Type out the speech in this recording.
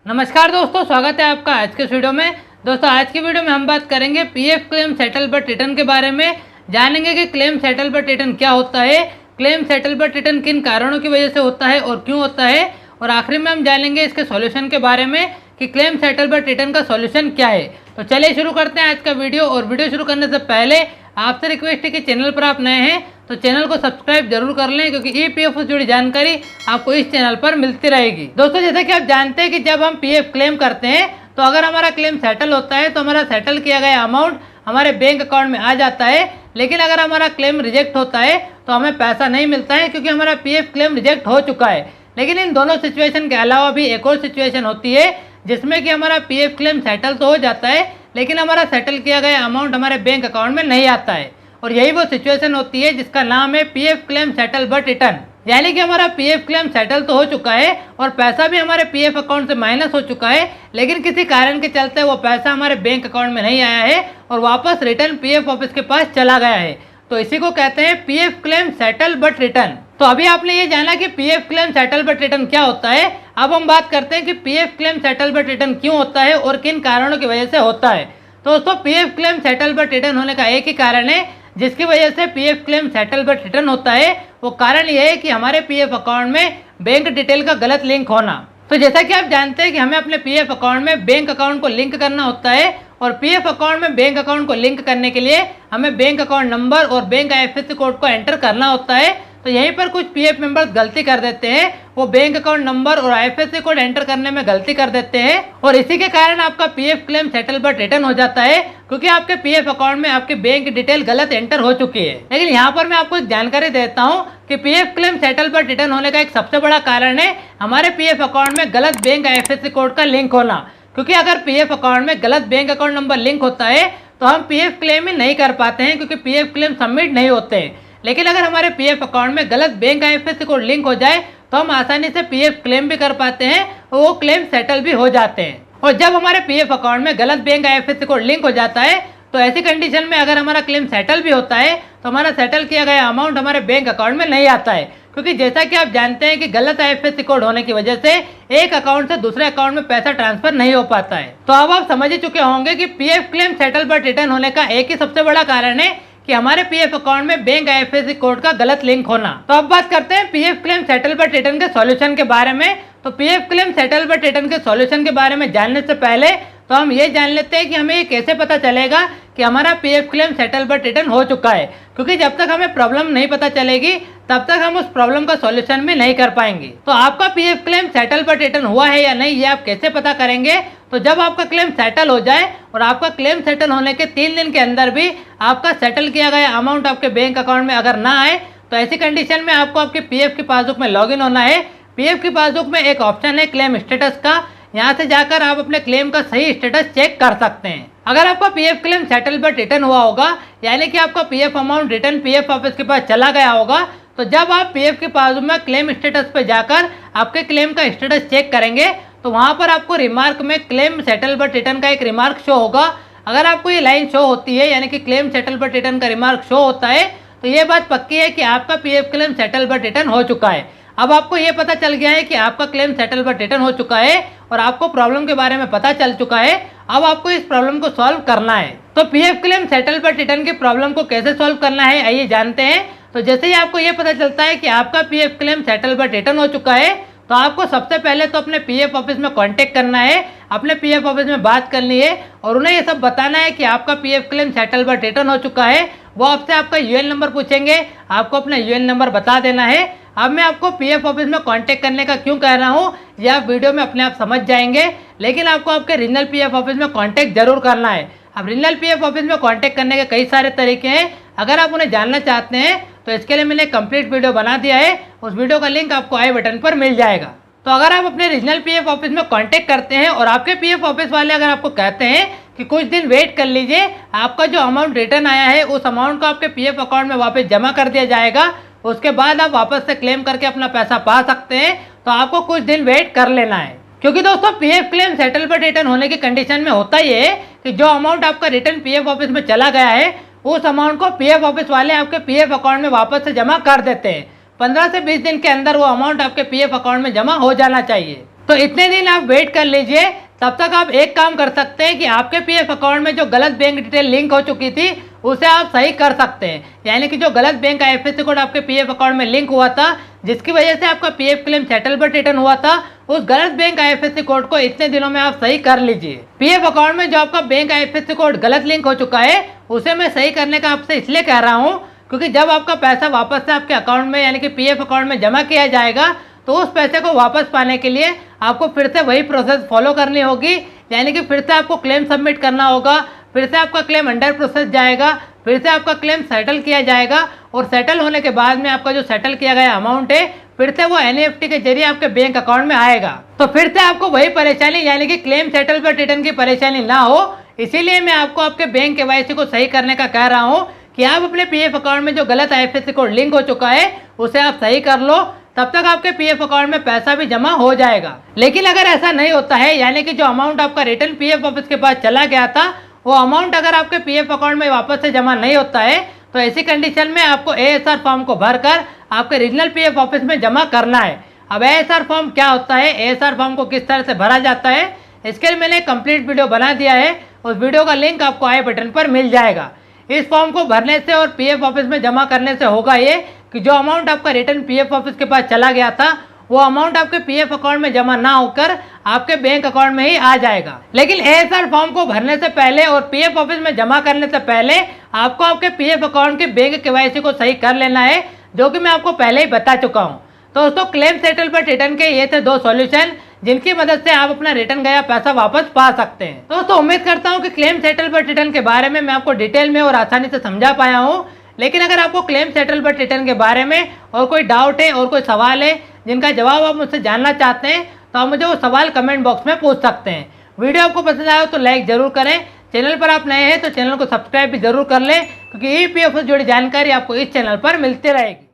नमस्कार दोस्तों, स्वागत है आपका आज के इस वीडियो में। दोस्तों आज की वीडियो में हम बात करेंगे PF claim settle but return के बारे में। जानेंगे कि क्लेम सेटल बट रिटर्न क्या होता है, क्लेम सेटल बट रिटर्न किन कारणों की वजह से होता है और क्यों होता है, और आखिरी में हम जानेंगे इसके सॉल्यूशन के बारे में कि क्लेम सेटल बट रिटर्न का सॉल्यूशन क्या है। तो चलिए शुरू करते हैं आज का वीडियो। और वीडियो शुरू करने से पहले आपसे रिक्वेस्ट है कि चैनल पर आप नए हैं तो चैनल को सब्सक्राइब जरूर कर लें, क्योंकि ईपीएफ से जुड़ी जानकारी आपको इस चैनल पर मिलती रहेगी। दोस्तों जैसा कि आप जानते हैं कि जब हम पीएफ क्लेम करते हैं तो अगर हमारा क्लेम सेटल होता है तो हमारा सेटल किया गया अमाउंट हमारे बैंक अकाउंट में आ जाता है। लेकिन अगर हमारा क्लेम रिजेक्ट होता है तो हमें पैसा नहीं मिलता है, क्योंकि हमारा पीएफ क्लेम रिजेक्ट हो चुका है। लेकिन इन दोनों सिचुएशन के अलावा भी एक और सिचुएशन होती है जिसमें कि हमारा पीएफ क्लेम सेटल तो हो जाता है लेकिन हमारा सेटल किया गया अमाउंट हमारे बैंक अकाउंट में नहीं आता है। और यही वो सिचुएशन होती है जिसका नाम है PF claim settle but return. यानी कि हमारा पीएफ क्लेम सेटल तो हो चुका है और पैसा भी हमारे पीएफ अकाउंट से माइनस हो चुका है, लेकिन किसी कारण के चलते वो पैसा हमारे बैंक अकाउंट में नहीं आया है और वापस रिटर्न पीएफ ऑफिस के पास चला गया है। तो इसी को कहते हैं PF claim settle but return. तो अभी आपने ये जाना कि PF claim settle but return क्या होता है। अब हम बात करते हैं कि PF claim settle but return क्यों होता है और किन कारणों की वजह से होता है। तो दोस्तों PF claim settle but return होने का एक ही कारण है जिसकी वजह से PF claim settle but return होता है। वो कारण ये है कि हमारे पीएफ अकाउंट में बैंक डिटेल का गलत लिंक होना। तो जैसा कि आप जानते हैं कि हमें अपने पीएफ अकाउंट में बैंक अकाउंट को लिंक करना होता है, और पीएफ अकाउंट में बैंक अकाउंट को लिंक करने के लिए हमें बैंक अकाउंट नंबर और बैंक आईएफएससी कोड को एंटर करना होता है। तो यहीं पर कुछ पीएफ मेंबर्स गलती कर देते हैं, वो बैंक अकाउंट नंबर और आईएफएससी कोड एंटर करने में गलती कर देते हैं और इसी के कारण आपका PF claim settle but return हो जाता है, क्योंकि आपके पीएफ अकाउंट में आपकी बैंक डिटेल गलत एंटर हो चुकी है। लेकिन यहाँ पर मैं आपको एक जानकारी देता हूँ कि PF claim settle but return होने का एक सबसे बड़ा कारण है हमारे पीएफ अकाउंट में गलत बैंक आईएफएससी कोड का लिंक होना। क्योंकि अगर पीएफ अकाउंट में गलत बैंक अकाउंट नंबर लिंक होता है तो हम पीएफ क्लेम ही नहीं कर पाते हैं, क्योंकि पीएफ क्लेम सबमिट नहीं होते हैं। लेकिन अगर हमारे पीएफ अकाउंट में गलत बैंक आईएफएससी कोड लिंक हो जाए तो हम आसानी से पीएफ क्लेम भी कर पाते हैं और वो क्लेम सेटल भी हो जाते हैं। और जब हमारे पीएफ अकाउंट में गलत बैंक आईएफएससी कोड लिंक हो जाता है तो ऐसी कंडीशन में अगर हमारा क्लेम सेटल भी होता है तो हमारा सेटल किया गया अमाउंट हमारे बैंक अकाउंट में नहीं आता है, क्योंकि जैसा कि आप जानते हैं कि गलत आईएफएससी कोड होने की वजह से एक अकाउंट से दूसरे अकाउंट में पैसा ट्रांसफर नहीं हो पाता है। तो अब आप समझ ही चुके होंगे कि PF claim settle but return होने का एक ही सबसे बड़ा कारण है कि हमारे पीएफ अकाउंट में बैंक आईएफएससी कोड का गलत लिंक होना। तो अब बात करते हैं PF claim settle but return के सॉल्यूशन के बारे में। तो PF claim settle but return के सॉल्यूशन के बारे में जानने से पहले तो हम ये जान लेते हैं कि हमें ये कैसे पता चलेगा कि हमारा PF claim settle but return हो चुका है, क्योंकि जब तक हमें प्रॉब्लम नहीं पता चलेगी तब तक हम उस प्रॉब्लम का सॉल्यूशन भी नहीं कर पाएंगे। तो आपका PF claim settle but return हुआ है या नहीं ये आप कैसे पता करेंगे। तो जब आपका क्लेम सेटल हो जाए और आपका क्लेम सेटल होने के 3 दिन के अंदर भी आपका सेटल किया गया अमाउंट आपके बैंक अकाउंट में अगर ना आए तो ऐसी कंडीशन में आपको आपके पीएफ की पासबुक में लॉगिन होना है। पीएफ की पासबुक में एक ऑप्शन है क्लेम स्टेटस का, यहाँ से जाकर आप अपने क्लेम का सही स्टेटस चेक कर सकते हैं। अगर आपका PF claim settle but return हुआ होगा, यानी कि आपका PF amount return PF office के पास चला गया होगा, तो जब आप पीएफ के पासबुक में क्लेम स्टेटस पर जाकर आपके क्लेम का स्टेटस चेक करेंगे तो वहाँ पर आपको रिमार्क में क्लेम सेटल बट रिटर्न का एक रिमार्क शो होगा। अगर आपको ये लाइन शो होती है, यानी कि क्लेम सेटल बट रिटर्न का रिमार्क शो होता है, तो ये बात पक्की है कि आपका PF claim settle but return हो चुका है। अब आपको ये पता चल गया है कि आपका क्लेम सेटल बट रिटर्न हो चुका है और आपको प्रॉब्लम के बारे में पता चल चुका है। अब आपको इस प्रॉब्लम को सॉल्व करना है। तो PF claim settle but return की प्रॉब्लम को कैसे सॉल्व करना है आइए जानते हैं। तो जैसे ही आपको ये पता चलता है कि आपका PF claim settle but return हो चुका है तो आपको सबसे पहले तो अपने पीएफ ऑफिस में कांटेक्ट करना है, अपने पीएफ ऑफिस में बात करनी है और उन्हें ये सब बताना है कि आपका PF claim settle but return हो चुका है। वो आपसे आपका यूएन नंबर पूछेंगे, आपको अपना यूएन नंबर बता देना है। अब मैं आपको पीएफ ऑफिस में कांटेक्ट करने का क्यों कह रहा हूँ ये आप वीडियो में अपने आप समझ जाएंगे, लेकिन आपको आपके रीजनल पीएफ ऑफिस में कांटेक्ट जरूर करना है। अब रीजनल पीएफ ऑफिस में कांटेक्ट करने के कई सारे तरीके हैं, अगर आप उन्हें जानना चाहते हैं तो इसके लिए मैंने कंप्लीट वीडियो बना दिया है, उस वीडियो का लिंक आपको आई बटन पर मिल जाएगा। तो अगर आप अपने रीजनल पीएफ ऑफिस में कांटेक्ट करते हैं और आपके पीएफ ऑफिस वाले अगर आपको कहते हैं कि कुछ दिन वेट कर लीजिए, आपका जो अमाउंट रिटर्न आया है उस अमाउंट को आपके पीएफ अकाउंट में वापस जमा कर दिया जाएगा, उसके बाद आप वापस से क्लेम करके अपना पैसा पा सकते हैं, तो आपको कुछ दिन वेट कर लेना है। क्योंकि दोस्तों PF claim settle but return होने की कंडीशन में होता ही है कि जो अमाउंट आपका रिटर्न पीएफ ऑफिस में चला गया है उस अमाउंट को पीएफ ऑफिस वाले आपके पीएफ अकाउंट में वापस से जमा कर देते हैं। 15 से 20 दिन के अंदर वो अमाउंट आपके पीएफ अकाउंट में जमा हो जाना चाहिए। तो इतने दिन आप वेट कर लीजिए, तब तक आप एक काम कर सकते हैं कि आपके पीएफ अकाउंट में जो गलत बैंक डिटेल लिंक हो चुकी थी उसे आप सही कर सकते हैं। यानी कि जो गलत बैंक का आईएफएससी कोड आपके पीएफ अकाउंट में लिंक हुआ था, जिसकी वजह से आपका PF claim settle but return हुआ था, उस गलत बैंक आईएफएससी कोड को इतने दिनों में आप सही कर लीजिए। पीएफ अकाउंट में जो आपका बैंक आईएफएससी कोड गलत लिंक हो चुका है उसे मैं सही करने का आपसे इसलिए कह रहा हूँ क्योंकि जब आपका पैसा वापस से आपके अकाउंट में यानी कि पीएफ अकाउंट में जमा किया जाएगा तो उस पैसे को वापस पाने के लिए आपको फिर से वही प्रोसेस फॉलो करनी होगी। यानी कि फिर से आपको क्लेम सबमिट करना होगा, फिर से आपका क्लेम अंडर प्रोसेस जाएगा, फिर से आपका क्लेम सेटल किया जाएगा और सेटल होने के बाद में आपका जो सेटल किया गया अमाउंट है फिर से वो एनईएफटी के जरिए आपके बैंक अकाउंट में आएगा। तो फिर से आपको वही परेशानी यानी कि क्लेम सेटल बट रिटर्न की परेशानी ना हो, इसीलिए मैं आपको आपके बैंक केवाईसी को सही करने का कह रहा हूँ कि आप अपने पीएफ अकाउंट में जो गलत आईएफएससी कोड लिंक हो चुका है उसे आप सही कर लो, तब तक आपके पीएफ अकाउंट में पैसा भी जमा हो जाएगा। लेकिन अगर ऐसा नहीं होता है यानी कि जो अमाउंट आपका रिटर्न पीएफ ऑफिस के पास चला गया था वो अमाउंट अगर आपके पीएफ अकाउंट में वापस से जमा नहीं होता है तो ऐसी कंडीशन में आपको एएसआर फॉर्म को भरकर आपके रीजनल पीएफ ऑफिस में जमा करना है। अब एएसआर फॉर्म क्या होता है, एएसआर फॉर्म को किस तरह से भरा जाता है, इसके लिए मैंने कंप्लीट वीडियो बना दिया है, उस वीडियो का लिंक आपको आई बटन पर मिल जाएगा। इस फॉर्म को भरने से और पीएफ ऑफिस में जमा करने से होगा ये कि जो अमाउंट आपका रिटर्न पीएफ ऑफिस के पास चला गया था वो अमाउंट आपके पीएफ अकाउंट में जमा ना होकर आपके बैंक अकाउंट में ही आ जाएगा। लेकिन एएसआर फॉर्म को भरने से पहले और पीएफ ऑफिस में जमा करने से पहले आपको आपके पीएफ अकाउंट के बैंक केवाईसी को सही कर लेना है, जो कि मैं आपको पहले ही बता चुका हूँ। तो दोस्तों क्लेम सेटल बट रिटर्न के ये थे 2 सॉल्यूशन जिनकी मदद से आप अपना रिटर्न गया पैसा वापस पा सकते हैं। दोस्तों उम्मीद करता हूँ कि क्लेम सेटल बट रिटर्न के बारे में मैं आपको डिटेल में और आसानी से समझा पाया हूँ। लेकिन अगर आपको क्लेम सेटल बट रिटर्न के बारे में और कोई डाउट है और कोई सवाल है जिनका जवाब आप मुझसे जानना चाहते हैं तो आप मुझे वो सवाल कमेंट बॉक्स में पूछ सकते हैं। वीडियो आपको पसंद आया तो लाइक जरूर करें, चैनल पर आप नए हैं तो चैनल को सब्सक्राइब भी जरूर कर लें क्योंकि ईपीएफ से जुड़ी जानकारी आपको इस चैनल पर मिलती रहेगी।